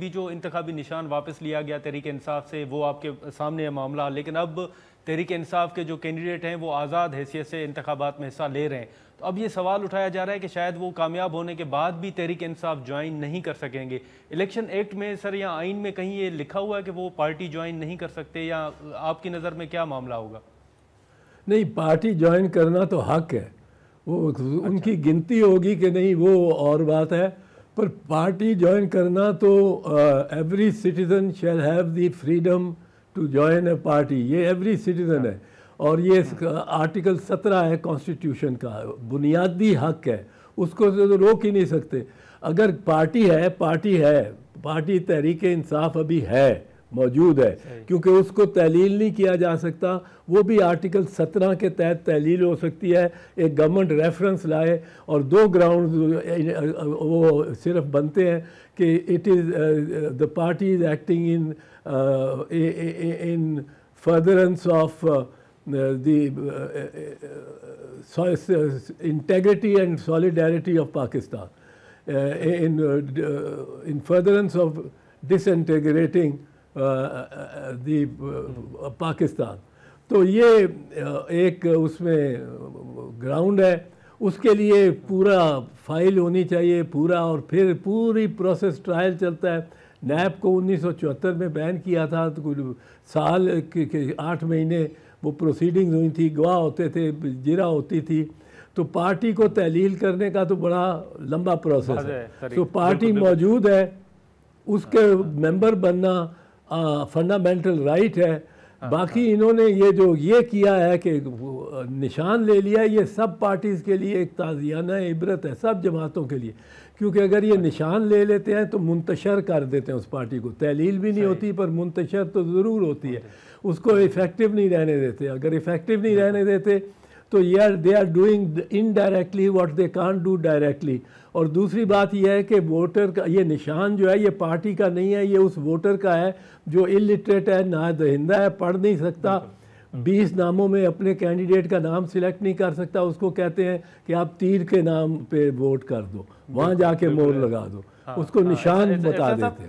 भी जो इंतखाबी निशान वापस लिया गया तहरीक इंसाफ से, वो आपके सामने है मामला, लेकिन अब तहरीक इंसाफ के जो कैंडिडेट हैं वो आज़ाद हैसियत से इंतखाबात में हिस्सा ले रहे हैं। तो अब ये सवाल उठाया जा रहा है कि शायद वो कामयाब होने के बाद भी तहरीक इंसाफ ज्वाइन नहीं कर सकेंगे। इलेक्शन एक्ट में सर या आइन में कहीं ये लिखा हुआ है कि वो पार्टी ज्वाइन नहीं कर सकते, या आपकी नज़र में क्या मामला होगा? नहीं, पार्टी ज्वाइन करना तो हक है, वो उनकी गिनती होगी कि नहीं वो और बात है, पर पार्टी ज्वाइन करना तो every citizen shall have the freedom to join a party, ये एवरी सिटीज़न है। और ये आर्टिकल 17 है कॉन्स्टिट्यूशन का, बुनियादी हक है, उसको तो रोक ही नहीं सकते। अगर पार्टी है, पार्टी तहरीक इंसाफ अभी है, मौजूद है, क्योंकि उसको तहलील नहीं किया जा सकता, वो भी आर्टिकल 17 के तहत तहलील हो सकती है। एक गवर्नमेंट रेफरेंस लाए और 2 ग्राउंड वो सिर्फ बनते हैं कि it is the party is acting in furtherance of the integrity and solidarity of Pakistan, in furtherance of disintegrating the Pakistan। तो ये एक उसमें ग्राउंड है, उसके लिए पूरा फाइल होनी चाहिए पूरा, और फिर पूरी प्रोसेस ट्रायल चलता है। नैब को 1974 में बैन किया था, तो कुछ साल के 8 महीने वो प्रोसीडिंग्स हुई थी, गवाह होते थे, जिरा होती थी। तो पार्टी को तहलील करने का तो बड़ा लंबा प्रोसेस है। तो पार्टी मौजूद है, उसके मेंबर बनना फंडामेंटल राइट है। बाकी इन्होंने ये किया है कि निशान ले लिया, ये सब पार्टीज़ के लिए एक ताज़ियाना इबरत है, सब जमातों के लिए। क्योंकि अगर ये निशान ले लेते हैं तो मुंतशर कर देते हैं उस पार्टी को, तहलील भी नहीं होती पर मुंतशर तो ज़रूर होती है, उसको इफ़ेक्टिव नहीं रहने देते। अगर इफ़ेक्टिव नहीं रहने देते तो they are doing indirectly what they can't do directly. और दूसरी बात यह है कि वोटर का ये निशान जो है ये पार्टी का नहीं है, ये उस वोटर का है जो इलिटरेट है, ना दहिंदा है, पढ़ नहीं सकता, 20 नामों में अपने कैंडिडेट का नाम सिलेक्ट नहीं कर सकता। उसको कहते हैं कि आप तीर के नाम पे वोट कर दो, वहाँ जाके मोहर लगा दो, उसको निशान बता देते हैं।